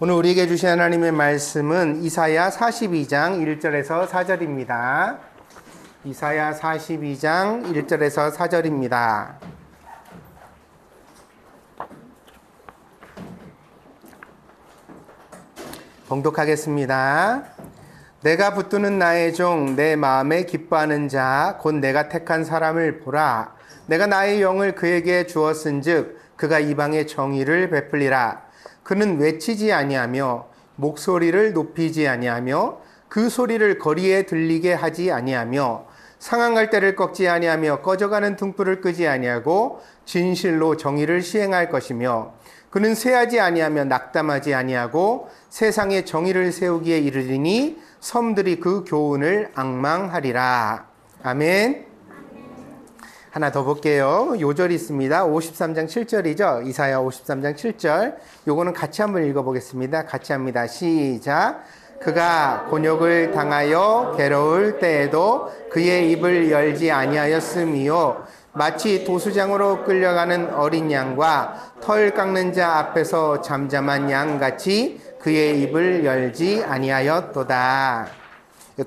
오늘 우리에게 주신 하나님의 말씀은 이사야 42장 1절에서 4절입니다. 이사야 42장 1절에서 4절입니다. 봉독하겠습니다. 내가 붙드는 나의 종, 내 마음에 기뻐하는 자, 곧 내가 택한 사람을 보라. 내가 나의 영을 그에게 주었은즉 그가 이방의 정의를 베풀리라. 그는 외치지 아니하며 목소리를 높이지 아니하며 그 소리를 거리에 들리게 하지 아니하며 상한 갈대를 꺾지 아니하며 꺼져가는 등불을 끄지 아니하고 진실로 정의를 시행할 것이며 그는 쇠하지 아니하며 낙담하지 아니하고 세상에 정의를 세우기에 이르리니 섬들이 그 교훈을 앙망하리라. 아멘. 하나 더 볼게요. 요절이 있습니다. 53장 7절이죠. 이사야 53장 7절. 요거는 같이 한번 읽어보겠습니다. 같이 합니다. 시작. 그가 곤욕을 당하여 괴로울 때에도 그의 입을 열지 아니하였음이요 마치 도수장으로 끌려가는 어린 양과 털 깎는 자 앞에서 잠잠한 양같이 그의 입을 열지 아니하였도다.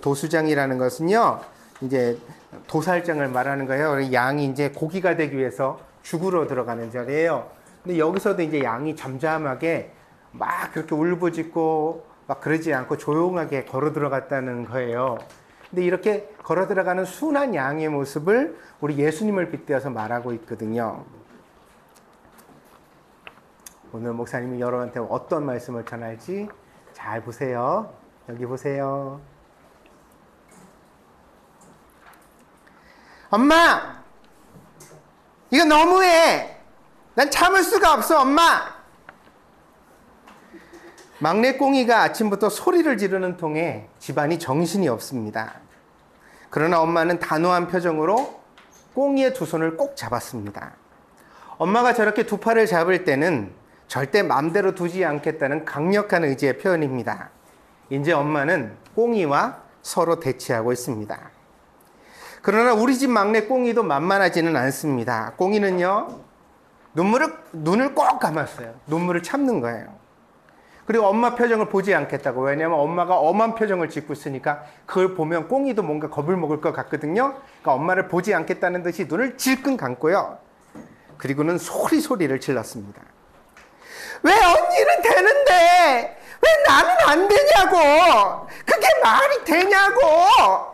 도수장이라는 것은요, 이제 도살장을 말하는 거예요. 양이 이제 고기가 되기 위해서 죽으러 들어가는 자리예요. 근데 여기서도 이제 양이 잠잠하게 막 그렇게 울부짖고 막 그러지 않고 조용하게 걸어 들어갔다는 거예요. 근데 이렇게 걸어 들어가는 순한 양의 모습을 우리 예수님을 빗대어서 말하고 있거든요. 오늘 목사님이 여러분한테 어떤 말씀을 전할지 잘 보세요. 여기 보세요. 엄마! 이거 너무해! 난 참을 수가 없어, 엄마! 막내 꽁이가 아침부터 소리를 지르는 통에 집안이 정신이 없습니다. 그러나 엄마는 단호한 표정으로 꽁이의 두 손을 꼭 잡았습니다. 엄마가 저렇게 두 팔을 잡을 때는 절대 마음대로 두지 않겠다는 강력한 의지의 표현입니다. 이제 엄마는 꽁이와 서로 대치하고 있습니다. 그러나 우리 집 막내 꽁이도 만만하지는 않습니다. 꽁이는요, 눈을 꼭 감았어요. 눈물을 참는 거예요. 그리고 엄마 표정을 보지 않겠다고. 왜냐하면 엄마가 엄한 표정을 짓고 있으니까 그걸 보면 꽁이도 뭔가 겁을 먹을 것 같거든요. 그러니까 엄마를 보지 않겠다는 듯이 눈을 질끈 감고요. 그리고는 소리를 질렀습니다. 왜 언니는 되는데 왜 나는 안 되냐고! 그게 말이 되냐고!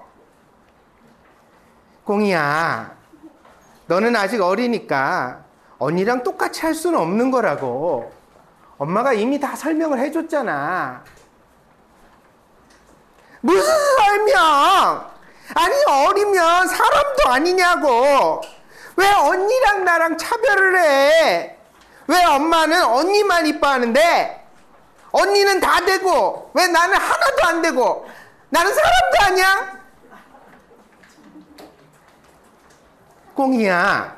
꽁이야, 너는 아직 어리니까 언니랑 똑같이 할 수는 없는 거라고. 엄마가 이미 다 설명을 해줬잖아. 무슨 설명? 아니, 어리면 사람도 아니냐고. 왜 언니랑 나랑 차별을 해? 왜 엄마는 언니만 이뻐하는데 언니는 다 되고 왜 나는 하나도 안 되고? 나는 사람도 아니야? 꽁이야,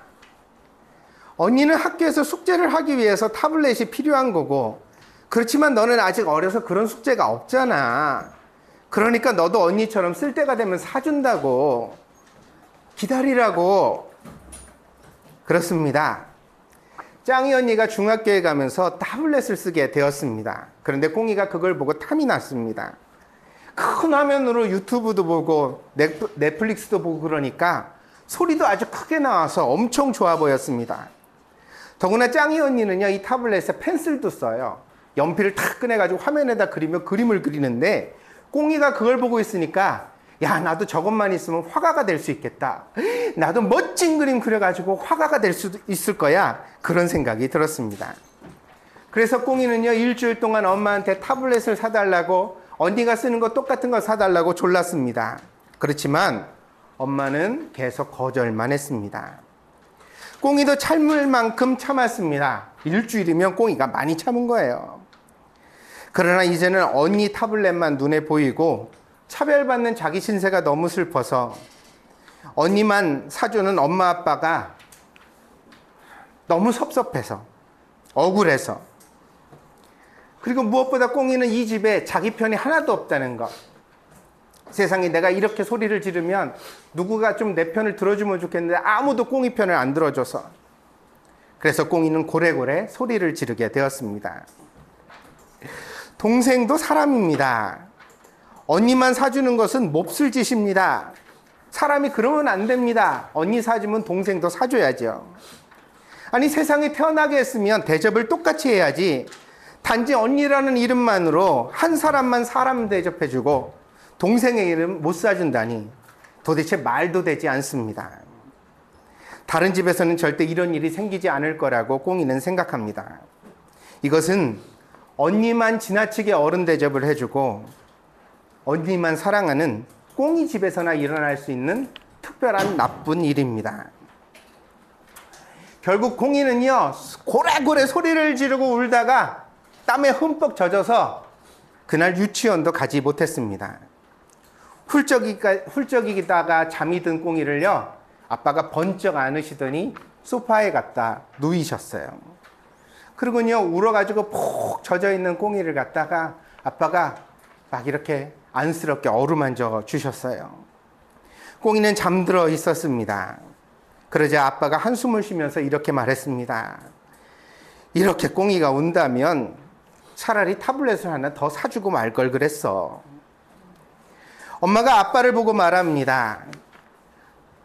언니는 학교에서 숙제를 하기 위해서 타블렛이 필요한 거고, 그렇지만 너는 아직 어려서 그런 숙제가 없잖아. 그러니까 너도 언니처럼 쓸 때가 되면 사준다고. 기다리라고. 그렇습니다. 짱이 언니가 중학교에 가면서 타블렛을 쓰게 되었습니다. 그런데 꽁이가 그걸 보고 탐이 났습니다. 큰 화면으로 유튜브도 보고 넷플릭스도 보고 그러니까 소리도 아주 크게 나와서 엄청 좋아 보였습니다. 더구나 짱이 언니는요, 이 타블렛에 펜슬도 써요. 연필을 탁 꺼내가지고 화면에다 그리며 그림을 그리는데, 꽁이가 그걸 보고 있으니까, 야, 나도 저것만 있으면 화가가 될 수 있겠다. 나도 멋진 그림 그려가지고 화가가 될 수 있을 거야. 그런 생각이 들었습니다. 그래서 꽁이는요, 일주일 동안 엄마한테 타블렛을 사달라고, 언니가 쓰는 거 똑같은 거 사달라고 졸랐습니다. 그렇지만 엄마는 계속 거절만 했습니다. 꽁이도 참을 만큼 참았습니다. 일주일이면 꽁이가 많이 참은 거예요. 그러나 이제는 언니 타블렛만 눈에 보이고 차별받는 자기 신세가 너무 슬퍼서 언니만 사주는 엄마 아빠가 너무 섭섭해서, 억울해서, 그리고 무엇보다 꽁이는 이 집에 자기 편이 하나도 없다는 것. 세상에 내가 이렇게 소리를 지르면 누구가 좀 내 편을 들어주면 좋겠는데 아무도 꽁이 편을 안 들어줘서, 그래서 꽁이는 고래고래 소리를 지르게 되었습니다. 동생도 사람입니다. 언니만 사주는 것은 몹쓸 짓입니다. 사람이 그러면 안 됩니다. 언니 사주면 동생도 사줘야죠. 아니, 세상에 태어나게 했으면 대접을 똑같이 해야지, 단지 언니라는 이름만으로 한 사람만 사람 대접해주고 동생의 이름 못 사준다니 도대체 말도 되지 않습니다. 다른 집에서는 절대 이런 일이 생기지 않을 거라고 꽁이는 생각합니다. 이것은 언니만 지나치게 어른 대접을 해주고 언니만 사랑하는 꽁이 집에서나 일어날 수 있는 특별한 나쁜 일입니다. 결국 꽁이는요, 고래고래 소리를 지르고 울다가 땀에 흠뻑 젖어서 그날 유치원도 가지 못했습니다. 훌쩍이다가 잠이 든 꽁이를요, 아빠가 번쩍 안으시더니 소파에 갖다 누이셨어요. 그리고요, 울어가지고 푹 젖어있는 꽁이를 갖다가 아빠가 막 이렇게 안쓰럽게 어루만져 주셨어요. 꽁이는 잠들어 있었습니다. 그러자 아빠가 한숨을 쉬면서 이렇게 말했습니다. 이렇게 꽁이가 운다면 차라리 타블렛을 하나 더 사주고 말 걸 그랬어. 엄마가 아빠를 보고 말합니다.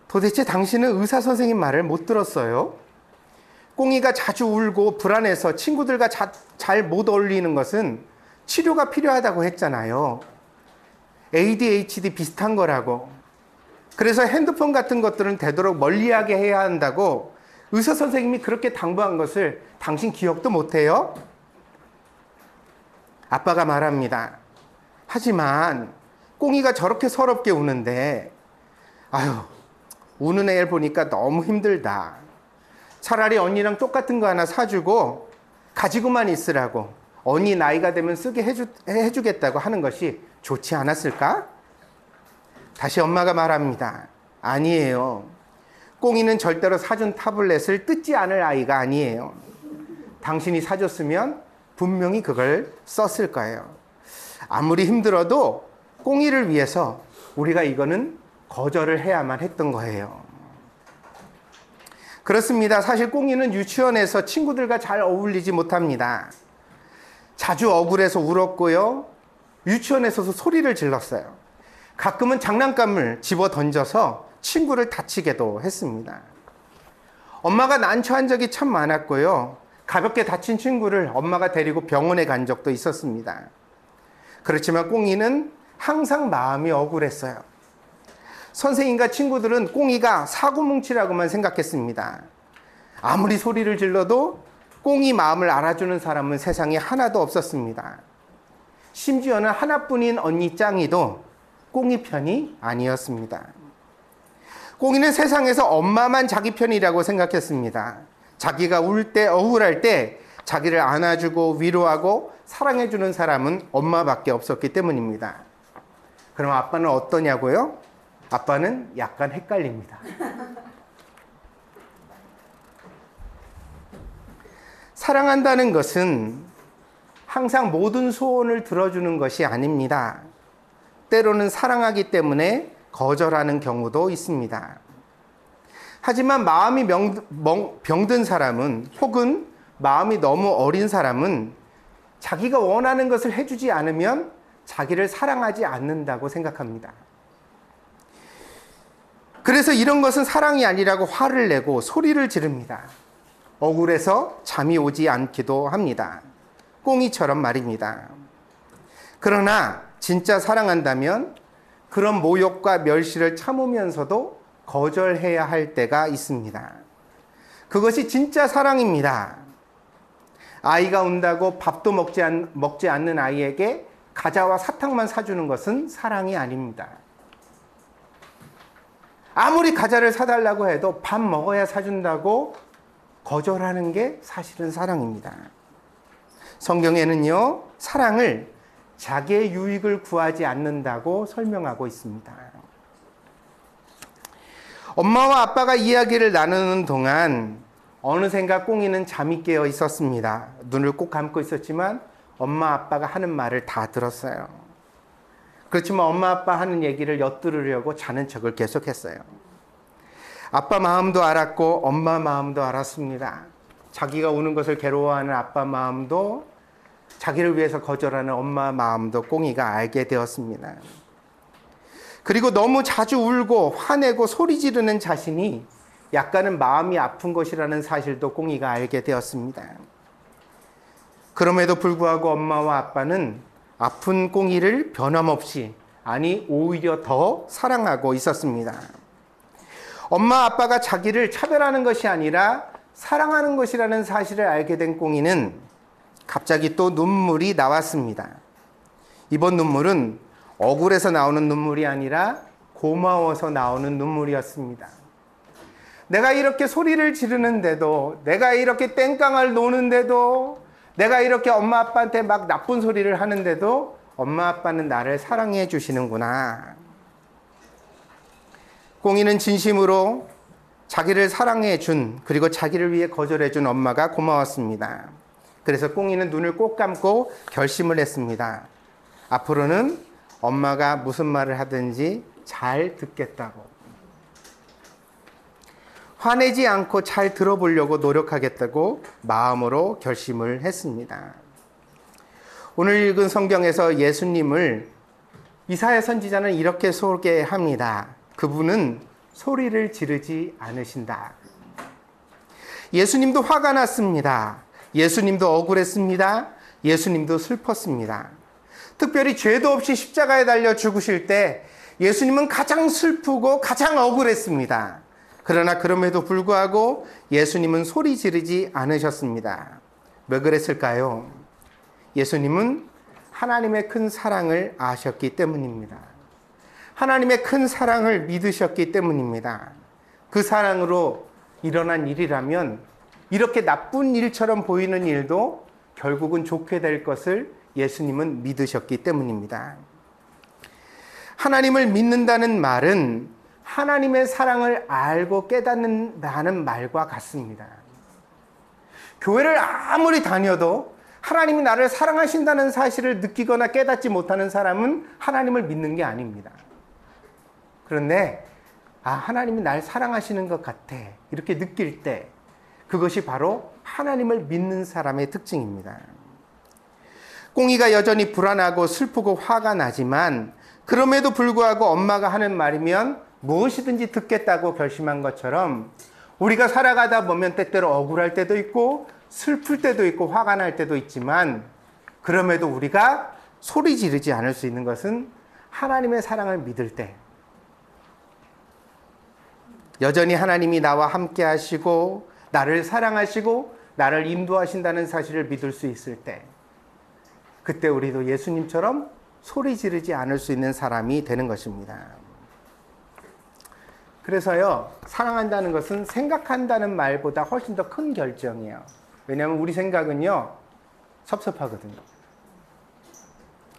도대체 당신은 의사 선생님 말을 못 들었어요? 꽁이가 자주 울고 불안해서 친구들과 잘 못 어울리는 것은 치료가 필요하다고 했잖아요. ADHD 비슷한 거라고. 그래서 핸드폰 같은 것들은 되도록 멀리하게 해야 한다고 의사 선생님이 그렇게 당부한 것을 당신 기억도 못해요? 아빠가 말합니다. 하지만 꽁이가 저렇게 서럽게 우는데, 아유, 우는 애를 보니까 너무 힘들다. 차라리 언니랑 똑같은 거 하나 사주고 가지고만 있으라고, 언니 나이가 되면 쓰게 해주겠다고 하는 것이 좋지 않았을까? 다시 엄마가 말합니다. 아니에요. 꽁이는 절대로 사준 타블렛을 뜯지 않을 아이가 아니에요. 당신이 사줬으면 분명히 그걸 썼을 거예요. 아무리 힘들어도 꽁이를 위해서 우리가 이거는 거절을 해야만 했던 거예요. 그렇습니다. 사실 꽁이는 유치원에서 친구들과 잘 어울리지 못합니다. 자주 억울해서 울었고요. 유치원에서도 소리를 질렀어요. 가끔은 장난감을 집어 던져서 친구를 다치게도 했습니다. 엄마가 난처한 적이 참 많았고요. 가볍게 다친 친구를 엄마가 데리고 병원에 간 적도 있었습니다. 그렇지만 꽁이는 항상 마음이 억울했어요. 선생님과 친구들은 꽁이가 사고뭉치라고만 생각했습니다. 아무리 소리를 질러도 꽁이 마음을 알아주는 사람은 세상에 하나도 없었습니다. 심지어는 하나뿐인 언니 짱이도 꽁이 편이 아니었습니다. 꽁이는 세상에서 엄마만 자기 편이라고 생각했습니다. 자기가 울 때, 억울할 때 자기를 안아주고 위로하고 사랑해주는 사람은 엄마밖에 없었기 때문입니다. 그럼 아빠는 어떠냐고요? 아빠는 약간 헷갈립니다. 사랑한다는 것은 항상 모든 소원을 들어주는 것이 아닙니다. 때로는 사랑하기 때문에 거절하는 경우도 있습니다. 하지만 마음이 병든 사람은, 혹은 마음이 너무 어린 사람은 자기가 원하는 것을 해주지 않으면 자기를 사랑하지 않는다고 생각합니다. 그래서 이런 것은 사랑이 아니라고 화를 내고 소리를 지릅니다. 억울해서 잠이 오지 않기도 합니다. 꽁이처럼 말입니다. 그러나 진짜 사랑한다면 그런 모욕과 멸시를 참으면서도 거절해야 할 때가 있습니다. 그것이 진짜 사랑입니다. 아이가 운다고 밥도 먹지 않는 아이에게 과자와 사탕만 사주는 것은 사랑이 아닙니다. 아무리 과자를 사달라고 해도 밥 먹어야 사준다고 거절하는 게 사실은 사랑입니다. 성경에는요, 사랑을 자기의 유익을 구하지 않는다고 설명하고 있습니다. 엄마와 아빠가 이야기를 나누는 동안 어느샌가 꽁이는 잠이 깨어 있었습니다. 눈을 꼭 감고 있었지만 엄마 아빠가 하는 말을 다 들었어요. 그렇지만 엄마 아빠 하는 얘기를 엿들으려고 자는 척을 계속했어요. 아빠 마음도 알았고 엄마 마음도 알았습니다. 자기가 우는 것을 괴로워하는 아빠 마음도 자기를 위해서 거절하는 엄마 마음도 꽁이가 알게 되었습니다. 그리고 너무 자주 울고 화내고 소리 지르는 자신이 약간은 마음이 아픈 것이라는 사실도 꽁이가 알게 되었습니다. 그럼에도 불구하고 엄마와 아빠는 아픈 꽁이를 변함없이, 아니 오히려 더 사랑하고 있었습니다. 엄마 아빠가 자기를 차별하는 것이 아니라 사랑하는 것이라는 사실을 알게 된 꽁이는 갑자기 또 눈물이 나왔습니다. 이번 눈물은 억울해서 나오는 눈물이 아니라 고마워서 나오는 눈물이었습니다. 내가 이렇게 소리를 지르는데도, 내가 이렇게 땡깡을 노는데도, 내가 이렇게 엄마 아빠한테 막 나쁜 소리를 하는데도 엄마 아빠는 나를 사랑해 주시는구나. 꽁이는 진심으로 자기를 사랑해 준, 그리고 자기를 위해 거절해 준 엄마가 고마웠습니다. 그래서 꽁이는 눈을 꼭 감고 결심을 했습니다. 앞으로는 엄마가 무슨 말을 하든지 잘 듣겠다고. 화내지 않고 잘 들어보려고 노력하겠다고 마음으로 결심을 했습니다. 오늘 읽은 성경에서 예수님을 이사야 선지자는 이렇게 소개합니다. 그분은 소리를 지르지 않으신다. 예수님도 화가 났습니다. 예수님도 억울했습니다. 예수님도 슬펐습니다. 특별히 죄도 없이 십자가에 달려 죽으실 때 예수님은 가장 슬프고 가장 억울했습니다. 그러나 그럼에도 불구하고 예수님은 소리 지르지 않으셨습니다. 왜 그랬을까요? 예수님은 하나님의 큰 사랑을 아셨기 때문입니다. 하나님의 큰 사랑을 믿으셨기 때문입니다. 그 사랑으로 일어난 일이라면 이렇게 나쁜 일처럼 보이는 일도 결국은 좋게 될 것을 예수님은 믿으셨기 때문입니다. 하나님을 믿는다는 말은 하나님의 사랑을 알고 깨닫는다는 말과 같습니다. 교회를 아무리 다녀도 하나님이 나를 사랑하신다는 사실을 느끼거나 깨닫지 못하는 사람은 하나님을 믿는 게 아닙니다. 그런데 하나님이 날 사랑하시는 것 같아, 이렇게 느낄 때 그것이 바로 하나님을 믿는 사람의 특징입니다. 꽁이가 여전히 불안하고 슬프고 화가 나지만 그럼에도 불구하고 엄마가 하는 말이면 무엇이든지 듣겠다고 결심한 것처럼 우리가 살아가다 보면 때때로 억울할 때도 있고 슬플 때도 있고 화가 날 때도 있지만 그럼에도 우리가 소리 지르지 않을 수 있는 것은 하나님의 사랑을 믿을 때, 여전히 하나님이 나와 함께 하시고 나를 사랑하시고 나를 인도하신다는 사실을 믿을 수 있을 때, 그때 우리도 예수님처럼 소리 지르지 않을 수 있는 사람이 되는 것입니다. 그래서요, 사랑한다는 것은 생각한다는 말보다 훨씬 더 큰 결정이에요. 왜냐하면 우리 생각은요, 섭섭하거든요.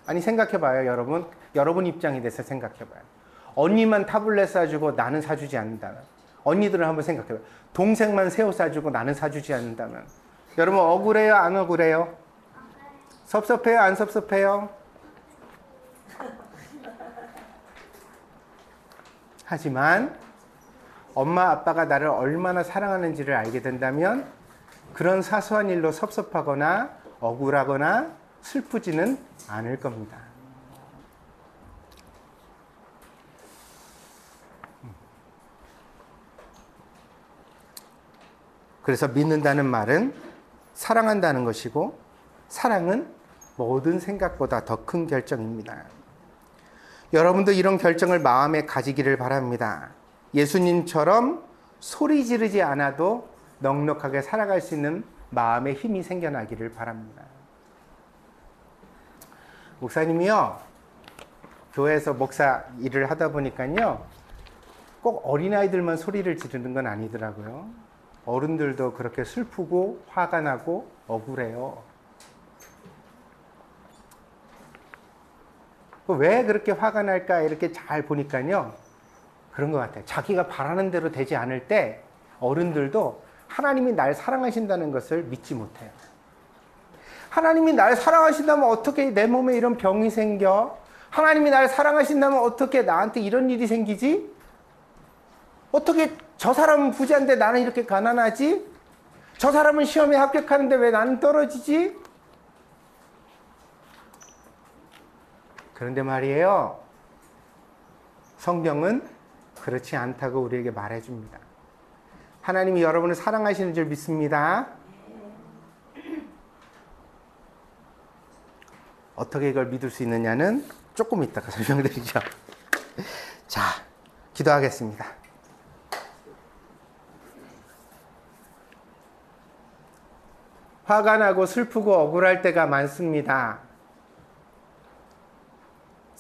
아니, 생각해봐요, 여러분. 여러분 입장이 돼서 생각해봐요. 언니만 타블렛 사주고 나는 사주지 않는다면, 언니들은 한번 생각해봐요. 동생만 새우 사주고 나는 사주지 않는다면, 여러분 억울해요, 안 억울해요? 섭섭해요, 안 섭섭해요? 하지만 엄마 아빠가 나를 얼마나 사랑하는지를 알게 된다면 그런 사소한 일로 섭섭하거나 억울하거나 슬프지는 않을 겁니다. 그래서 믿는다는 말은 사랑한다는 것이고, 사랑은 모든 생각보다 더 큰 결정입니다. 여러분도 이런 결정을 마음에 가지기를 바랍니다. 예수님처럼 소리 지르지 않아도 넉넉하게 살아갈 수 있는 마음의 힘이 생겨나기를 바랍니다. 목사님이요, 교회에서 목사 일을 하다 보니까요, 꼭 어린아이들만 소리를 지르는 건 아니더라고요. 어른들도 그렇게 슬프고 화가 나고 억울해요. 왜 그렇게 화가 날까 이렇게 잘 보니까요, 그런 것 같아요. 자기가 바라는 대로 되지 않을 때 어른들도 하나님이 날 사랑하신다는 것을 믿지 못해요. 하나님이 날 사랑하신다면 어떻게 내 몸에 이런 병이 생겨? 하나님이 날 사랑하신다면 어떻게 나한테 이런 일이 생기지? 어떻게 저 사람은 부자인데 나는 이렇게 가난하지? 저 사람은 시험에 합격하는데 왜 나는 떨어지지? 그런데 말이에요. 성경은 그렇지 않다고 우리에게 말해줍니다. 하나님이 여러분을 사랑하시는 줄 믿습니다. 어떻게 이걸 믿을 수 있느냐는 조금 이따가 설명드리죠. 자, 기도하겠습니다. 화가 나고 슬프고 억울할 때가 많습니다.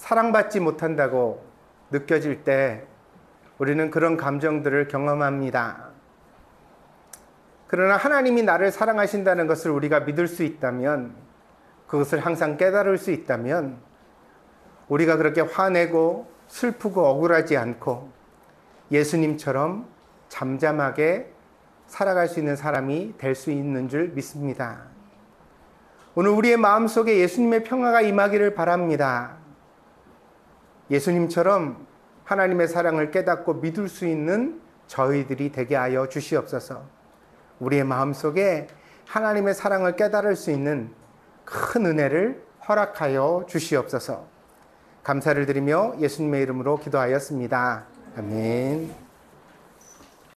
사랑받지 못한다고 느껴질 때 우리는 그런 감정들을 경험합니다. 그러나 하나님이 나를 사랑하신다는 것을 우리가 믿을 수 있다면, 그것을 항상 깨달을 수 있다면 우리가 그렇게 화내고 슬프고 억울하지 않고 예수님처럼 잠잠하게 살아갈 수 있는 사람이 될 수 있는 줄 믿습니다. 오늘 우리의 마음속에 예수님의 평화가 임하기를 바랍니다. 예수님처럼 하나님의 사랑을 깨닫고 믿을 수 있는 저희들이 되게 하여 주시옵소서. 우리의 마음속에 하나님의 사랑을 깨달을 수 있는 큰 은혜를 허락하여 주시옵소서. 감사를 드리며 예수님의 이름으로 기도하였습니다. 아멘.